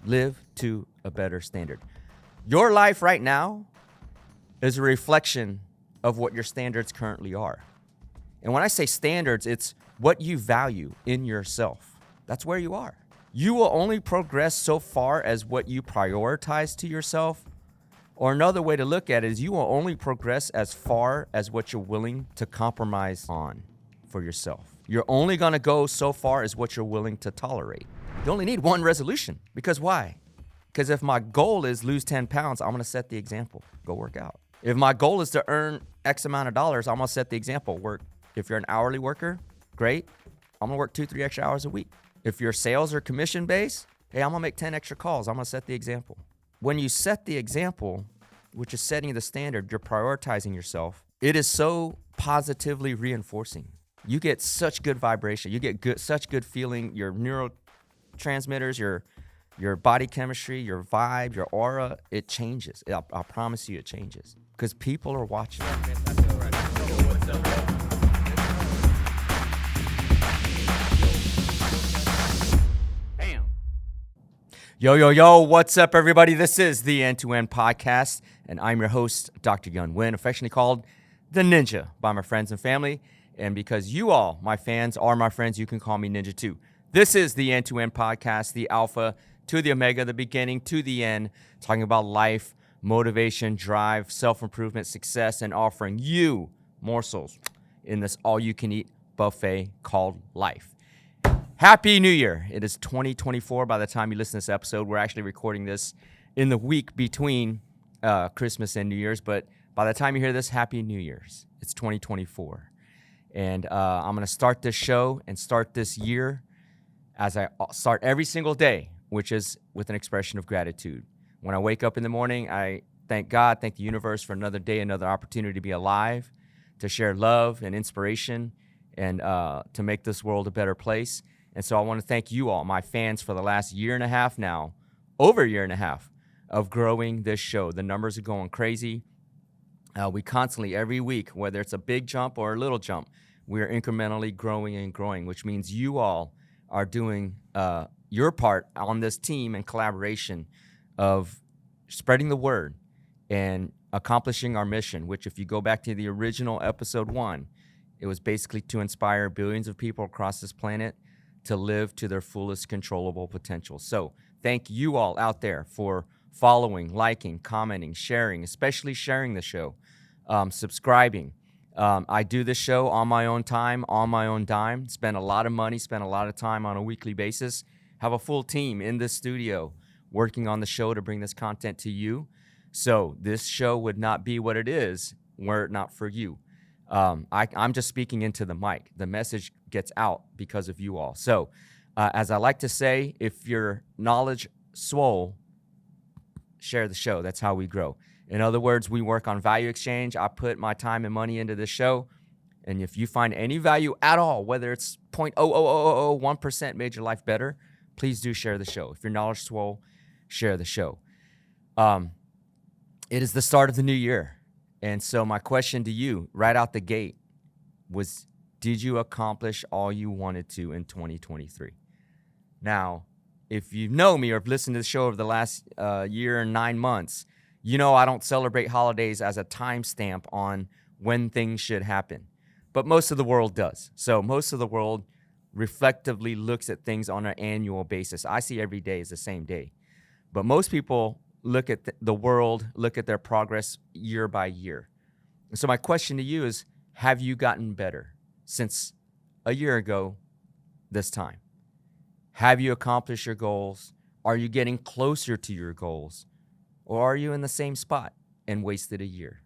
Live to a better standard. Your life right now is a reflection of what your standards currently are. And when I say standards, it's what you value in yourself. That's where you are. You will only progress so far as what you prioritize to yourself. Or another way to look at it is you will only progress as far as what you're willing to compromise on for yourself. You're only going to go so far as what you're willing to tolerate. You only need one resolution. Because why? Because if my goal is lose 10 pounds, I'm going to set the example. Go work out. If my goal is to earn X amount of dollars, I'm going to set the example. Work. If you're an hourly worker, great. I'm going to work 2-3 extra hours a week. If you're sales or commission based, hey, I'm going to make 10 extra calls. I'm going to set the example. When you set the example, which is setting the standard, you're prioritizing yourself. It is so positively reinforcing. You get such good vibration. You get such good feeling. Your neurotransmitters, your body chemistry, your vibe, your aura, it changes. I promise you it changes because people are watching. Yo, what's up, everybody? This is the End-to-End Podcast, and I'm your host, Dr. Yun Win, affectionately called the Ninja by my friends and family. And because you all, my fans, are my friends, you can call me Ninja too. This is the End-to-End Podcast, the Alpha to the Omega, the beginning to the end, talking about life, motivation, drive, self-improvement, success, and offering you morsels in this all-you-can-eat buffet called life. Happy New Year. It is 2024 by the time you listen to this episode. We're actually recording this in the week between Christmas and New Year's, but by the time you hear this, Happy New Year's. It's 2024. And I'm going to start this show and start this year as I start every single day, which is with an expression of gratitude. When I wake up in the morning, I thank God, thank the universe for another day, another opportunity to be alive, to share love and inspiration, and to make this world a better place. And so I want to thank you all, my fans, for the last year and a half now, over a year and a half of growing this show. The numbers are going crazy. We constantly, every week, whether it's a big jump or a little jump, we're incrementally growing and growing, which means you all are doing your part on this team and collaboration of spreading the word and accomplishing our mission, which if you go back to the original episode 1, it was basically to inspire billions of people across this planet to live to their fullest controllable potential. So thank you all out there for following, liking, commenting, sharing, especially sharing the show, subscribing. I do this show on my own time, on my own dime, spend a lot of money, spend a lot of time on a weekly basis, have a full team in this studio working on the show to bring this content to you. So this show would not be what it is were it not for you. I'm just speaking into the mic. The message gets out because of you all. So as I like to say, if your knowledge swole, share the show. That's how we grow. In other words, we work on value exchange. I put my time and money into this show. And if you find any value at all, whether it's 0.00001% made your life better, please do share the show. If your knowledge swole, share the show. It is the start of the new year. And so my question to you right out the gate was, did you accomplish all you wanted to in 2023? Now, if you know me or have listened to the show over the last year and 9 months, you know I don't celebrate holidays as a timestamp on when things should happen. But most of the world does. So most of the world reflectively looks at things on an annual basis. I see every day as the same day. But most people look at the world, look at their progress year by year. And so my question to you is, have you gotten better since a year ago this time? Have you accomplished your goals? Are you getting closer to your goals? Or are you in the same spot and wasted a year?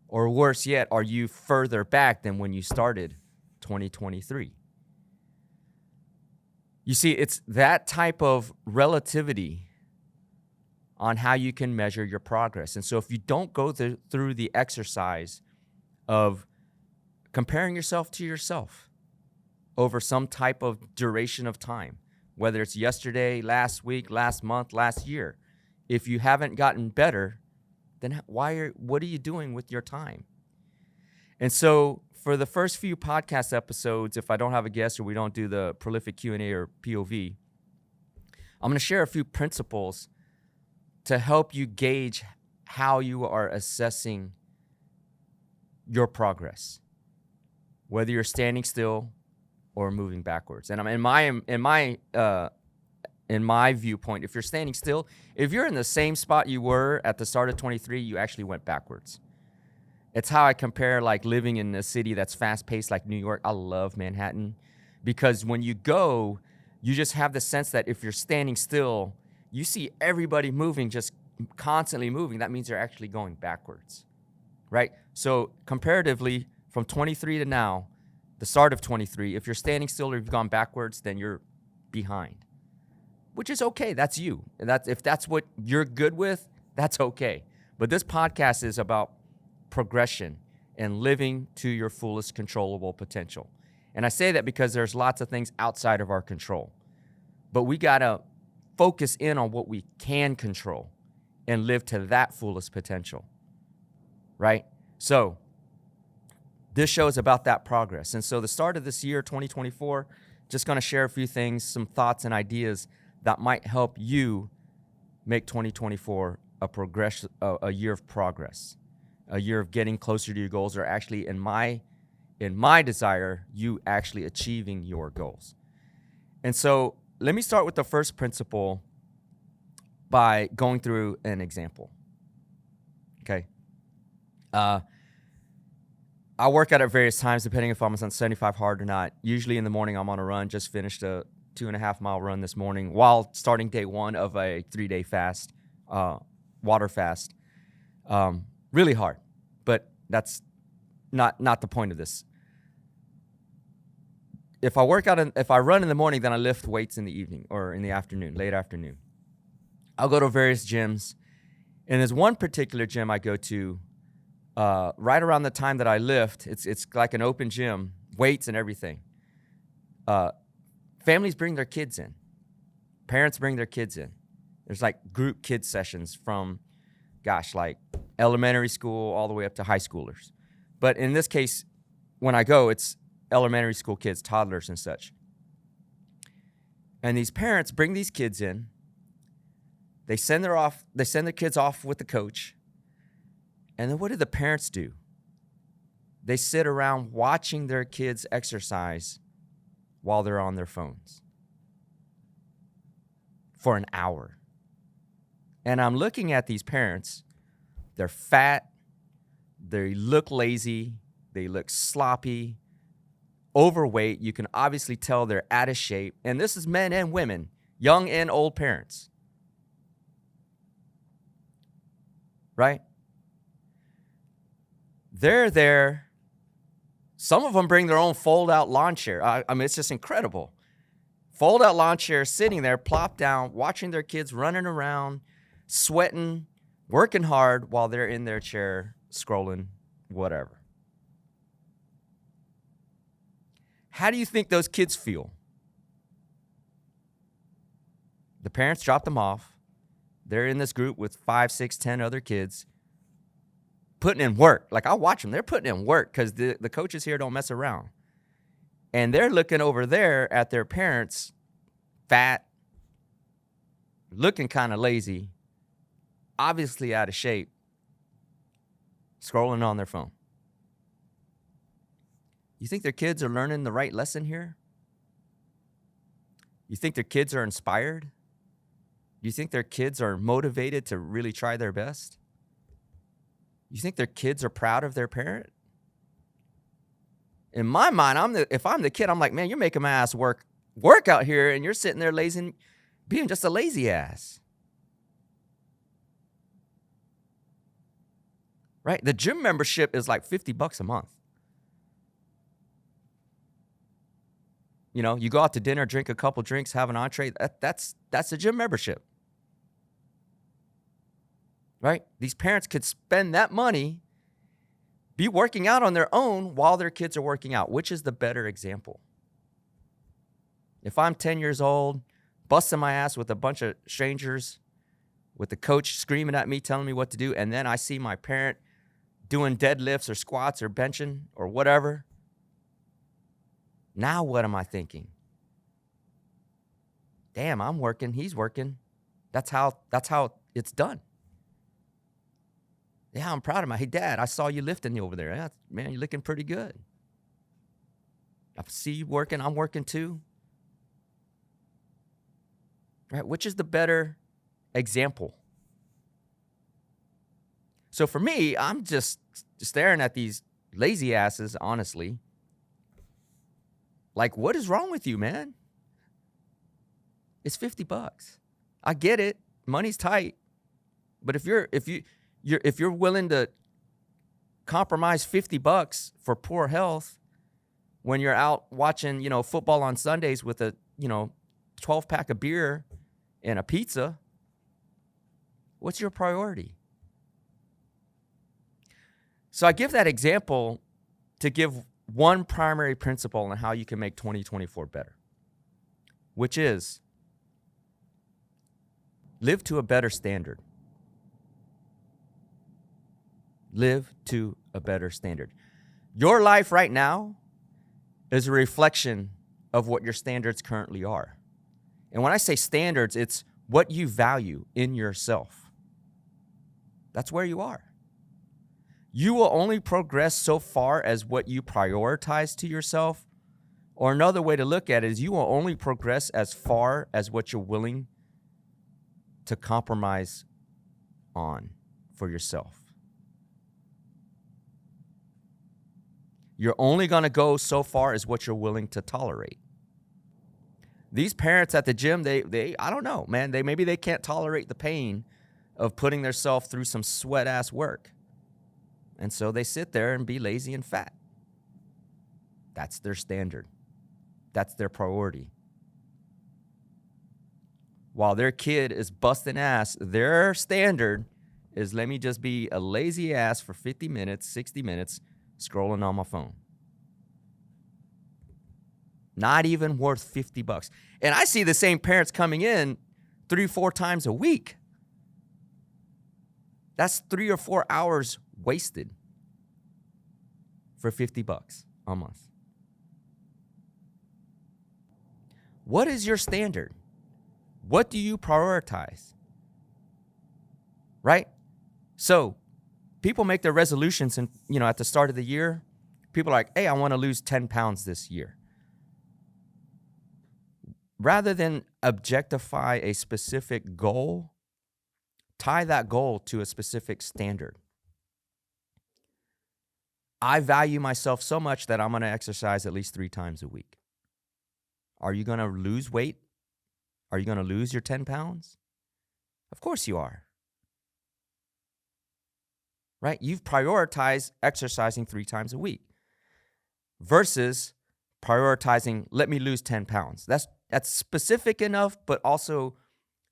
Or worse yet, are you further back than when you started 2023? You see, it's that type of relativity on how you can measure your progress. And so if you don't go through the exercise of comparing yourself to yourself over some type of duration of time, whether it's yesterday, last week, last month, last year, if you haven't gotten better, then what are you doing with your time? And so for the first few podcast episodes, if I don't have a guest or we don't do the prolific Q&A or POV, I'm going to share a few principles to help you gauge how you are assessing your progress, whether you're standing still or moving backwards. And I'm in my viewpoint, if you're standing still, if you're in the same spot you were at the start of 23, you actually went backwards. It's how I compare like living in a city that's fast-paced like New York. I love Manhattan because when you go, you just have the sense that if you're standing still, you see everybody moving, just constantly moving. That means you're actually going backwards, right? So comparatively, from 23 to now, the start of 23, if you're standing still or you've gone backwards, then you're behind, which is okay. That's you. If that's what you're good with, that's okay. But this podcast is about progression and living to your fullest controllable potential. And I say that because there's lots of things outside of our control. But we got to focus in on what we can control and live to that fullest potential, right? So this show is about that progress. And so the start of this year, 2024, just going to share a few things, some thoughts and ideas that might help you make 2024 a year of progress, a year of getting closer to your goals, or actually in my desire, you actually achieving your goals. And so let me start with the first principle by going through an example. Okay. I work out at various times, depending if I'm on 75 hard or not. Usually in the morning, I'm on a run. Just finished a 2.5 mile run this morning while starting day one of a 3-day fast, water fast. Really hard, but that's not the point of this. If I run in the morning, then I lift weights in the evening or in the afternoon, late afternoon. I'll go to various gyms, and there's one particular gym I go to right around the time that I lift. It's like an open gym, weights and everything. Families bring their kids in. Parents bring their kids in. There's like group kids sessions from, like elementary school all the way up to high schoolers. But in this case, when I go, it's elementary school kids, toddlers and such. And these parents bring these kids in. They send their kids off with the coach. And then what do the parents do? They sit around watching their kids exercise while they're on their phones for an hour. And I'm looking at these parents. They're fat. They look lazy. They look sloppy, overweight. You can obviously tell they're out of shape. And this is men and women, young and old parents. Right? They're there. Some of them bring their own fold-out lawn chair. I mean, it's just incredible. Fold-out lawn chair, sitting there, plopped down, watching their kids running around, sweating, working hard while they're in their chair, scrolling, whatever. How do you think those kids feel? The parents drop them off. They're in this group with 5, 6, 10 other kids, putting in work. Like, I watch them. They're putting in work because the coaches here don't mess around. And they're looking over there at their parents, fat, looking kind of lazy, obviously out of shape, scrolling on their phone. You think their kids are learning the right lesson here? You think their kids are inspired? Do you think their kids are motivated to really try their best? You think their kids are proud of their parent? In my mind, if I'm the kid, I'm like, man, you're making my ass work out here, and you're sitting there lazy, being just a lazy ass. Right? The gym membership is like $50 a month. You know, you go out to dinner, drink a couple drinks, have an entree. That's a gym membership. Right? These parents could spend that money, be working out on their own while their kids are working out. Which is the better example? If I'm 10 years old, busting my ass with a bunch of strangers, with the coach screaming at me, telling me what to do, and then I see my parent doing deadlifts or squats or benching or whatever, now what am I thinking? damn, I'm working, he's working. That's how it's done. Yeah, I'm proud of my. Hey, Dad, I saw you lifting over there. Yeah, man, you're looking pretty good. I see you working. I'm working too. Right? Which is the better example? So for me, I'm just staring at these lazy asses, honestly. Like, what is wrong with you, man? It's $50. I get it. Money's tight. But if you're willing to compromise $50 for poor health when you're out watching, football on Sundays with a, 12-pack of beer and a pizza, what's your priority? So I give that example to give one primary principle on how you can make 2024 better, which is live to a better standard. Live to a better standard. Your life right now is a reflection of what your standards currently are. And when I say standards, it's what you value in yourself. That's where you are. You will only progress so far as what you prioritize to yourself. Or another way to look at it is you will only progress as far as what you're willing to compromise on for yourself. You're only going to go so far as what you're willing to tolerate. These parents at the gym, they I don't know, man. Maybe they can't tolerate the pain of putting themselves through some sweat-ass work. And so they sit there and be lazy and fat. That's their standard. That's their priority. While their kid is busting ass, their standard is let me just be a lazy ass for 50 minutes, 60 minutes, scrolling on my phone. Not even worth $50. And I see the same parents coming in 3-4 times a week. That's 3 or 4 hours wasted for $50 a month. What is your standard? What do you prioritize? Right? So people make their resolutions and, at the start of the year, people are like, hey, I want to lose 10 pounds this year. Rather than objectify a specific goal, tie that goal to a specific standard. I value myself so much that I'm going to exercise at least 3 times a week. Are you going to lose weight? Are you going to lose your 10 pounds? Of course you are. Right? You've prioritized exercising 3 times a week versus prioritizing, let me lose 10 pounds. That's specific enough, but also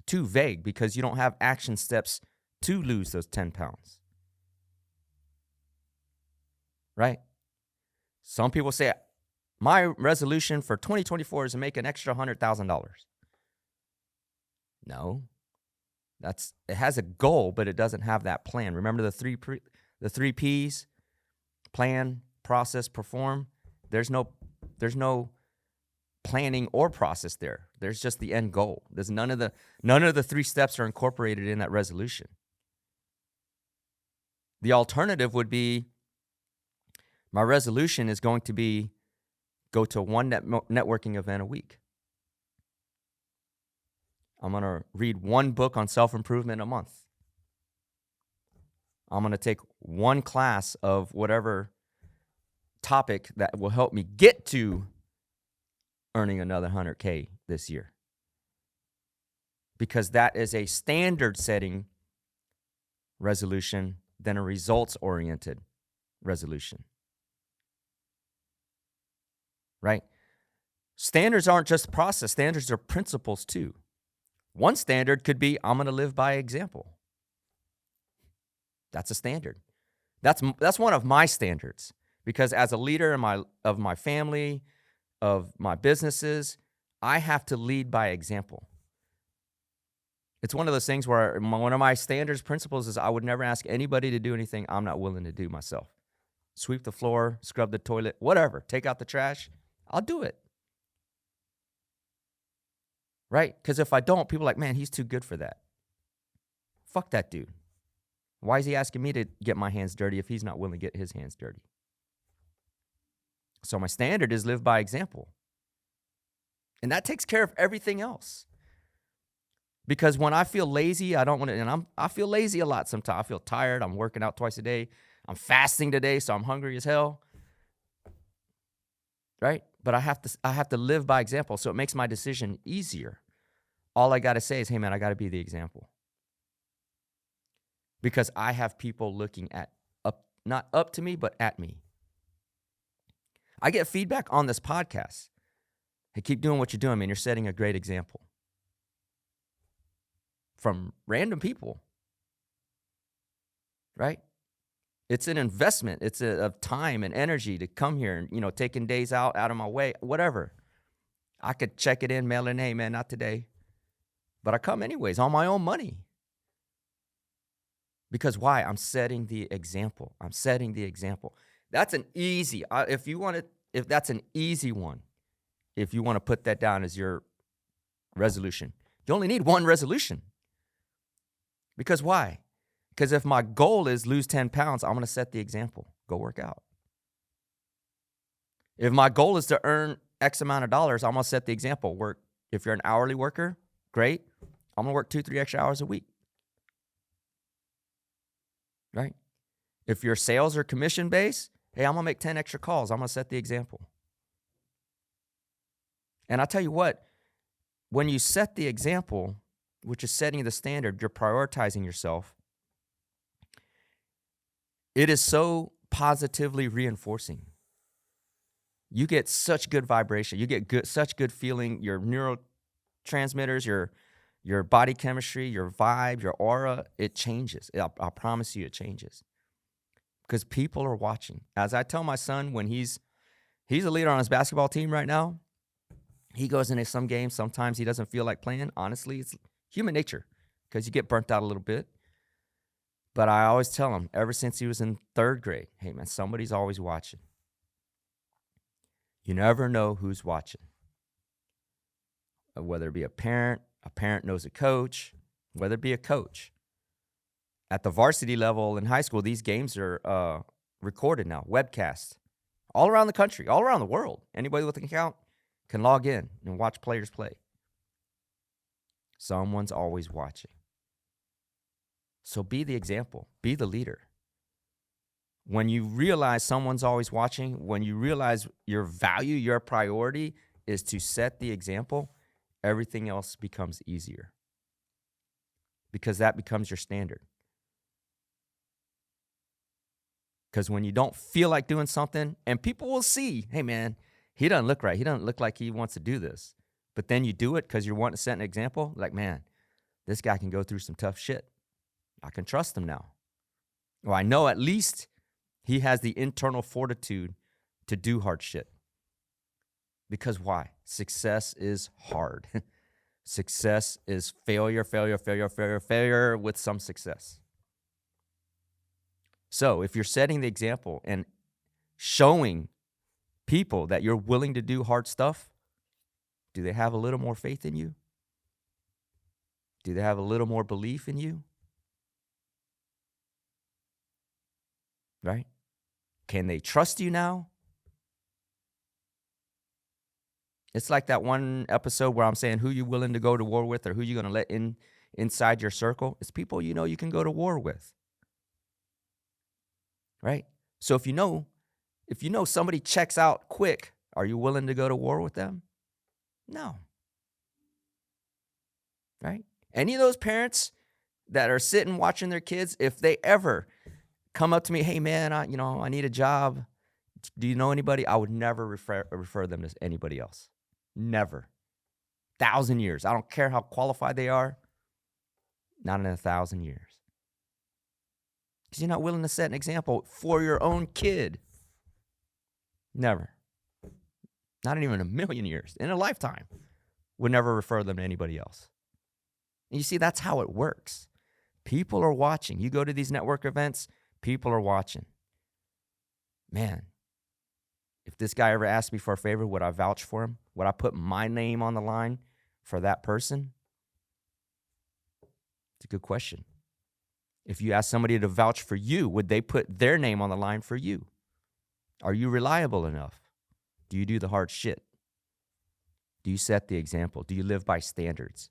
too vague because you don't have action steps to lose those 10 pounds. Right? Some people say, my resolution for 2024 is to make an extra $100,000. No, it has a goal, but it doesn't have that plan. Remember the three P's: plan, process, perform. There's no planning or process there. There's just the end goal. There's none of the 3 steps are incorporated in that resolution. The alternative would be, my resolution is going to be go to one networking event a week. I'm going to read 1 book on self-improvement a month. I'm going to take 1 class of whatever topic that will help me get to earning another $100K this year. Because that is a standard setting resolution than a results-oriented resolution. Right? Standards aren't just process. Standards are principles too. One standard could be, I'm going to live by example. That's a standard. That's one of my standards, because as a leader of my family, of my businesses, I have to lead by example. It's one of those things where one of my standards principles is I would never ask anybody to do anything I'm not willing to do myself. Sweep the floor, scrub the toilet, whatever. Take out the trash. I'll do it. right? Because if I don't, people are like, man, he's too good for that. Fuck that dude. Why is he asking me to get my hands dirty if he's not willing to get his hands dirty? So my standard is live by example. And that takes care of everything else. Because when I feel lazy, I don't want to, and I feel lazy a lot sometimes. I feel tired. I'm working out twice a day. I'm fasting today, so I'm hungry as hell. Right? But I have to live by example, so it makes my decision easier. All I got to say is, hey man, I got to be the example. Because I have people looking not up to me, but at me. I get feedback on this podcast. Hey, keep doing what you're doing, man. You're setting a great example. From random people. Right? It's an investment. It's of time and energy to come here and, taking days out of my way, whatever. I could check it in, mail in, hey, man, not today. But I come anyways on my own money. Because why? I'm setting the example. I'm setting the example. That's an easy, if that's an easy one, if you want to put that down as your resolution. You only need one resolution. Because why? Because if my goal is lose 10 pounds, I'm going to set the example. Go work out. If my goal is to earn X amount of dollars, I'm going to set the example. Work. If you're an hourly worker, great. I'm going to work 2-3 extra hours a week. Right? If you're sales or commission based, hey, I'm going to make 10 extra calls. I'm going to set the example. And I'll tell you what, when you set the example, which is setting the standard, you're prioritizing yourself. It is so positively reinforcing. You get such good vibration. You get such good feeling. Your neurotransmitters, your body chemistry, your vibe, your aura, it changes. I promise you it changes. Because people are watching. As I tell my son, when he's a leader on his basketball team right now, he goes into some games. Sometimes he doesn't feel like playing. Honestly, it's human nature because you get burnt out a little bit. But I always tell him, ever since he was in 3rd grade, hey, man, somebody's always watching. You never know who's watching. Whether it be a parent knows a coach, whether it be a coach. At the varsity level in high school, these games are recorded now, webcast, all around the country, all around the world. Anybody with an account can log in and watch players play. Someone's always watching. So be the example. Be the leader. When you realize someone's always watching, when you realize your value, your priority is to set the example, everything else becomes easier. Because that becomes your standard. Because when you don't feel like doing something, and people will see, hey man, he doesn't look right. He doesn't look like he wants to do this. But then you do it because you're wanting to set an example. Like, man, this guy can go through some tough shit. I can trust him now. Well, I know at least he has the internal fortitude to do hard shit. Because why? Success is hard. Success is failure with some success. So if you're setting the example and showing people that you're willing to do hard stuff, do they have a little more faith in you? Do they have a little more belief in you? Right? Can they trust you now? It's like that one episode where I'm saying who you willing to go to war with or who you going to let inside your circle. It's people you can go to war with. Right? So if you know somebody checks out quick, are you willing to go to war with them? No. Right? Any of those parents that are sitting watching their kids, if they ever come up to me, hey man, I need a job. Do you know anybody? I would never refer them to anybody else. Never. 1,000 years. I don't care how qualified they are. Not in 1,000 years. Because you're not willing to set an example for your own kid. Never. Not even a million years. In a lifetime. Would never refer them to anybody else. And you see, that's how it works. People are watching. You go to these network events, people are watching. Man, if this guy ever asked me for a favor, would I vouch for him? Would I put my name on the line for that person? It's a good question. If you ask somebody to vouch for you, would they put their name on the line for you? Are you reliable enough? Do you do the hard shit? Do you set the example? Do you live by standards?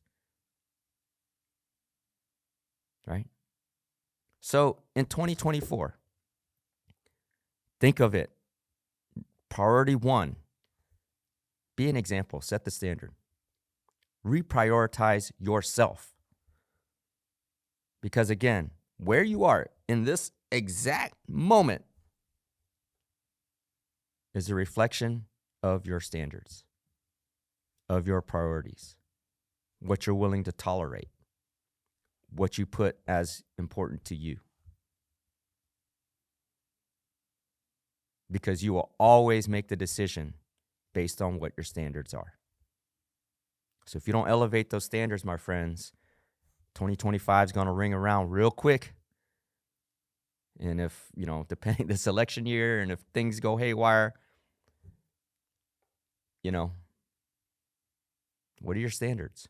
Right? So in 2024, think of it. Priority 1, be an example, set the standard. Reprioritize yourself. Because again, where you are in this exact moment is a reflection of your standards, of your priorities, what you're willing to tolerate, what you put as important to you. Because you will always make the decision based on what your standards are. So if you don't elevate those standards, my friends, 2025 is going to ring around real quick. And if, depending this election year and if things go haywire, what are your standards?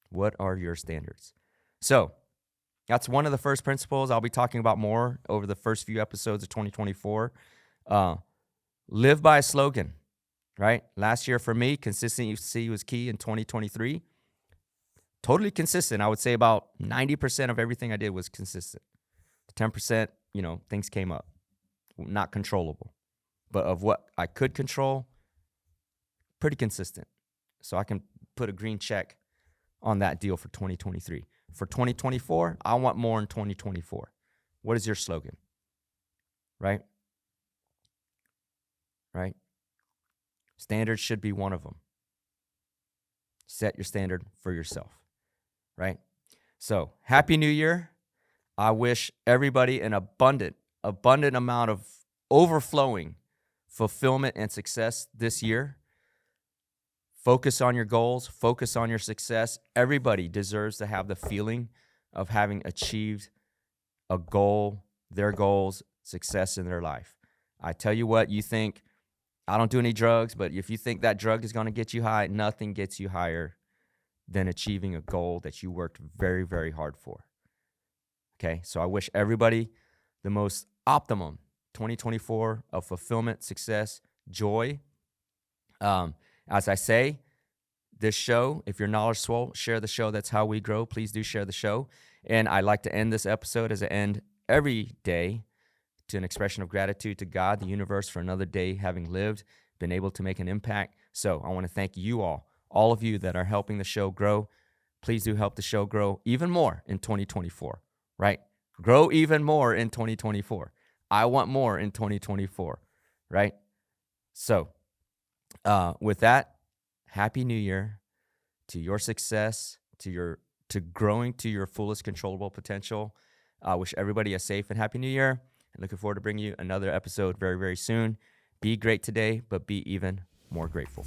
What are your standards? So that's one of the first principles I'll be talking about more over the first few episodes of 2024. Live by a slogan, right? Last year for me, consistency was key in 2023. Totally consistent. I would say about 90% of everything I did was consistent. 10%, things came up. Not controllable. But of what I could control, pretty consistent. So I can put a green check on that deal for 2023. For 2024, I want more in 2024. What is your slogan? Right? Right? Standards should be one of them. Set your standard for yourself. Right? So, Happy New Year. I wish everybody an abundant amount of overflowing fulfillment and success this year. Focus on your goals. Focus on your success. Everybody deserves to have the feeling of having achieved a goal, their goals, success in their life. I tell you what, you think, I don't do any drugs, but if you think that drug is going to get you high, nothing gets you higher than achieving a goal that you worked very, very hard for. Okay, so I wish everybody the most optimum 2024 of fulfillment, success, joy. As I say, this show, if you're knowledgeable, share the show. That's how we grow. Please do share the show. And I like to end this episode as I end every day to an expression of gratitude to God, the universe, for another day having lived, been able to make an impact. So I want to thank you all of you that are helping the show grow. Please do help the show grow even more in 2024, right? Grow even more in 2024. I want more in 2024, right? So with that, Happy New Year to your success, to growing to your fullest controllable potential. I wish everybody a safe and Happy New Year. And looking forward to bringing you another episode very, very soon. Be great today, but be even more grateful.